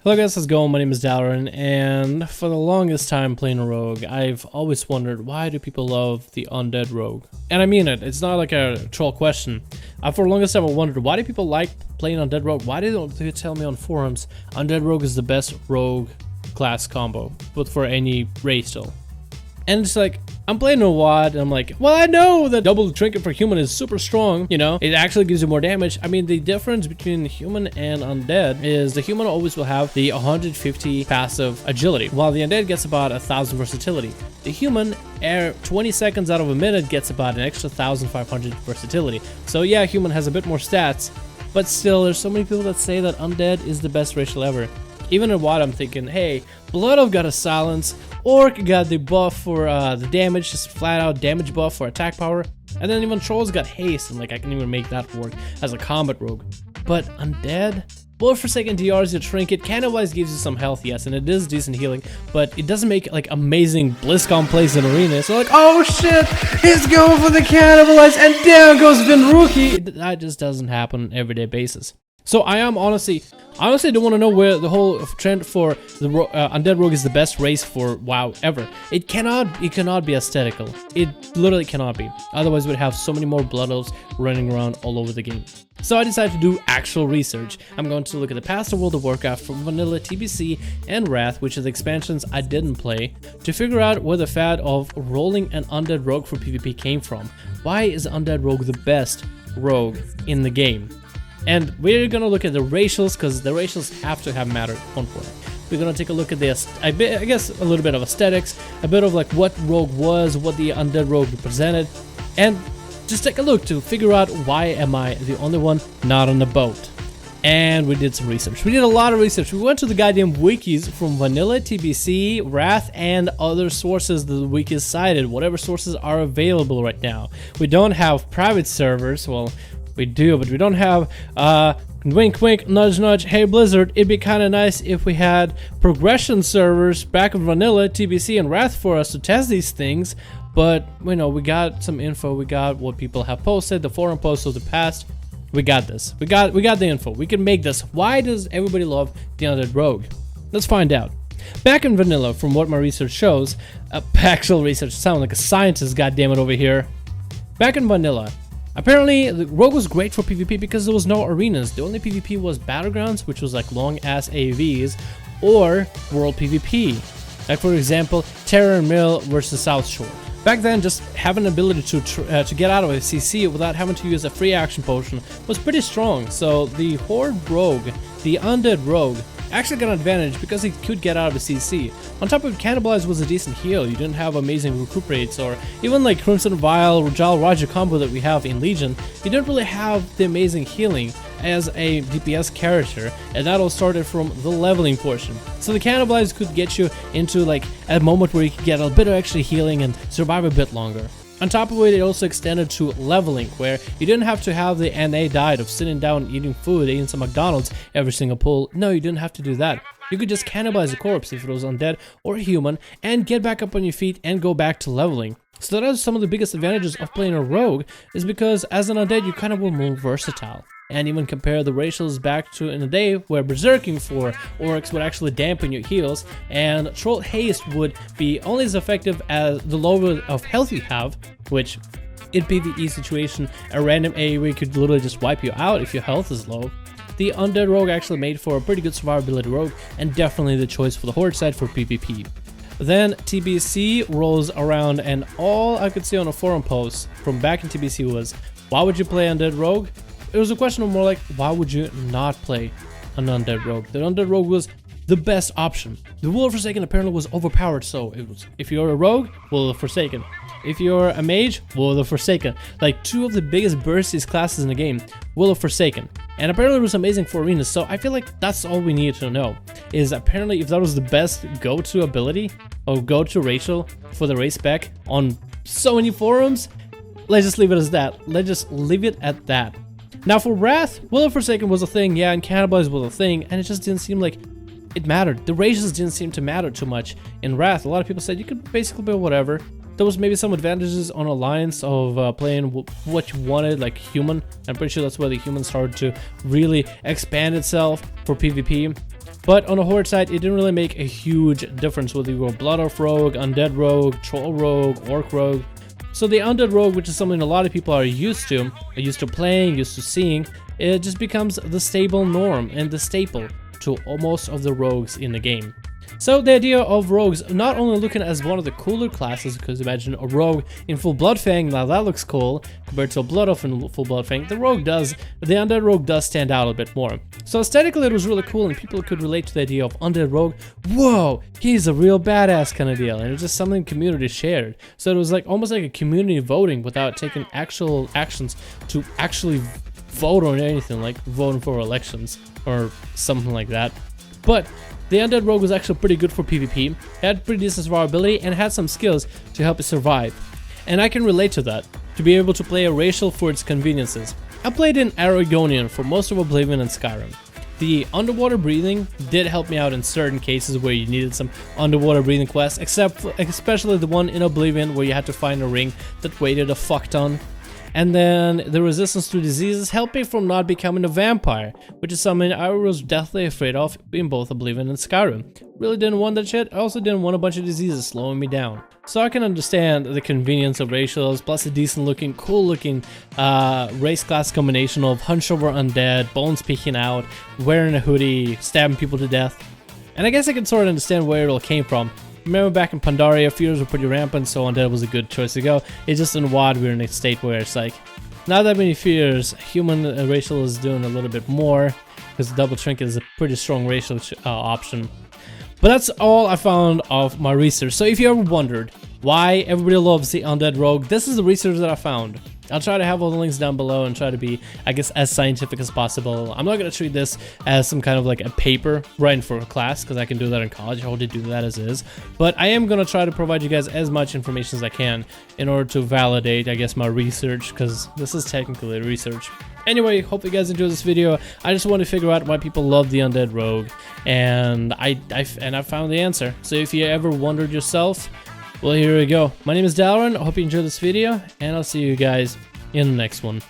Hello guys, how's it going? My name is Dalaran, and for the longest time playing a rogue, I've always wondered, why do people love the undead rogue? And I mean it, it's not like a troll question. For the longest time I wondered, why do people like playing undead rogue? Why don't they tell me on forums, undead rogue is the best rogue class combo, but for any race still? And it's like, I'm playing a WoD, and I'm like, well, I know that double trinket for human is super strong, you know, it actually gives you more damage. I mean, the difference between human and undead is the human always will have the 150 passive agility, while the undead gets about 1,000 versatility. The human, 20 seconds out of a minute, gets about an extra 1,500 versatility. So yeah, human has a bit more stats, but still, there's so many people that say that undead is the best racial ever. Even in WoD, I'm thinking, hey, Blood Elf got a silence, Orc got the buff for the damage, just flat out damage buff for attack power, and then even Trolls got haste, and like I can even make that work as a combat rogue. But Undead? Blood Forsaken DRs your trinket, Cannibalize gives you some health, yes, and it is decent healing, but it doesn't make like amazing BlizzCon plays in arenas. So like, oh shit, he's going for the Cannibalize, and down goes Vinruki! That just doesn't happen on an everyday basis. So I am honestly don't want to know where the whole trend for the undead rogue is the best race for WoW ever. It cannot be aesthetical. It literally cannot be. Otherwise we'd have so many more blood elves running around all over the game. So I decided to do actual research. I'm going to look at the past of World of Warcraft from Vanilla, TBC, and Wrath, which are the expansions I didn't play, to figure out where the fad of rolling an undead rogue for PvP came from. Why is undead rogue the best rogue in the game? And we're gonna look at the racials, because the racials have to have matter at one point. We're gonna take a look at this, I guess a little bit of aesthetics, a bit of like what rogue was, what the undead rogue represented, and just take a look to figure out why am I the only one not on the boat. And we did some research. We did a lot of research. We went to the goddamn wikis from Vanilla, TBC, Wrath, and other sources that the wikis cited, whatever sources are available right now. We don't have private servers, well, we do, but we don't have, wink wink, nudge nudge, hey Blizzard, it'd be kind of nice if we had progression servers back in Vanilla, TBC, and Wrath for us to test these things, but, you know, we got some info, we got what people have posted, the forum posts of the past, we got this, we got the info, we can make this. Why does everybody love the undead rogue? Let's find out. Back in Vanilla, from what my research shows, actual research, sound like a scientist, goddammit, over here. Back in Vanilla, apparently, the rogue was great for PvP because there was no arenas. The only PvP was Battlegrounds, which was like long-ass AVs, or World PvP. Like, for example, Terror and Mill versus South Shore. Back then, just having an ability to get out of a CC without having to use a free action potion was pretty strong. So the Horde rogue, the undead rogue, actually got an advantage because he could get out of a CC. On top of it, Cannibalize was a decent heal. You didn't have amazing recoup rates, or even like Crimson Vial, Rajal Raja combo that we have in Legion. You didn't really have the amazing healing as a DPS character, and that all started from the leveling portion. So the Cannibalize could get you into like a moment where you could get a bit of extra healing and survive a bit longer. On top of it, it also extended to leveling, where you didn't have to have the NA diet of sitting down eating food, eating some McDonald's every single pull. No, you didn't have to do that. You could just cannibalize a corpse if it was undead or human, and get back up on your feet and go back to leveling. So that is some of the biggest advantages of playing a rogue, is because as an undead you kind of were more versatile. And even compare the racials back to in the day where Berserking for Orcs would actually dampen your heals, and Troll Haste would be only as effective as the lower of health you have, which in PvE situation, a random AoE could literally just wipe you out if your health is low. The undead rogue actually made for a pretty good survivability rogue, and definitely the choice for the Horde side for PvP. Then TBC rolls around, and all I could see on a forum post from back in TBC was, why would you play undead rogue? It was a question of more like, why would you not play an undead rogue? The undead rogue was the best option. The Will of Forsaken apparently was overpowered, so it was, if you're a rogue, Will of Forsaken. If you're a mage, Will of Forsaken. Like, two of the biggest burstiest classes in the game, Will of Forsaken. And apparently it was amazing for arenas, so I feel like that's all we need to know. Is apparently if that was the best go-to ability, or go-to racial for the race spec on so many forums, let's just leave it as that. Let's just leave it at that. Now for Wrath, Will of Forsaken was a thing, yeah, and Cannibalize was a thing, and it just didn't seem like it mattered. The races didn't seem to matter too much. In Wrath, a lot of people said you could basically be whatever. There was maybe some advantages on Alliance of playing what you wanted, like human. I'm pretty sure that's where the human started to really expand itself for PvP. But on the Horde side, it didn't really make a huge difference whether you were Blood Elf Rogue, Undead Rogue, Troll Rogue, Orc Rogue. So the Undead Rogue, which is something a lot of people are used to playing, used to seeing, it just becomes the stable norm and the staple to most of the rogues in the game. So the idea of rogues not only looking as one of the cooler classes, because imagine a rogue in full Bloodfang, now that looks cool, compared to a Blood Elf in full Bloodfang, the Undead Rogue does stand out a bit more. So aesthetically it was really cool and people could relate to the idea of Undead Rogue, whoa, he's a real badass kind of deal, and it's just something the community shared. So it was like almost like a community voting without taking actual actions to actually vote on anything, like voting for elections or something like that. But the Undead Rogue was actually pretty good for PvP, had pretty decent survivability, and had some skills to help it survive. And I can relate to that, to be able to play a racial for its conveniences. I played in Aragonian for most of Oblivion and Skyrim. The underwater breathing did help me out in certain cases where you needed some underwater breathing quests, especially the one in Oblivion where you had to find a ring that weighed a fuck ton. And then the resistance to diseases helped me from not becoming a vampire, which is something I was deathly afraid of in both Oblivion and Skyrim. Really didn't want that shit. I also didn't want a bunch of diseases slowing me down. So I can understand the convenience of racials, plus a decent looking, cool looking race class combination of hunchover undead, bones peeking out, wearing a hoodie, stabbing people to death. And I guess I can sort of understand where it all came from. Remember back in Pandaria, fears were pretty rampant, so Undead was a good choice to go. It's just in WoD we're in a state where it's like, not that many fears, human racial is doing a little bit more, because Double Trinket is a pretty strong racial option. But that's all I found of my research. So if you ever wondered why everybody loves the Undead Rogue, this is the research that I found. I'll try to have all the links down below and try to be, I guess, as scientific as possible. I'm not going to treat this as some kind of like a paper writing for a class, because I can do that in college. I already do that as is. But I am going to try to provide you guys as much information as I can in order to validate, I guess, my research, because this is technically research. Anyway, hope you guys enjoyed this video. I just want to figure out why people love the Undead Rogue, and I found the answer. So if you ever wondered yourself, well, here we go. My name is Dalaran. I hope you enjoyed this video, and I'll see you guys in the next one.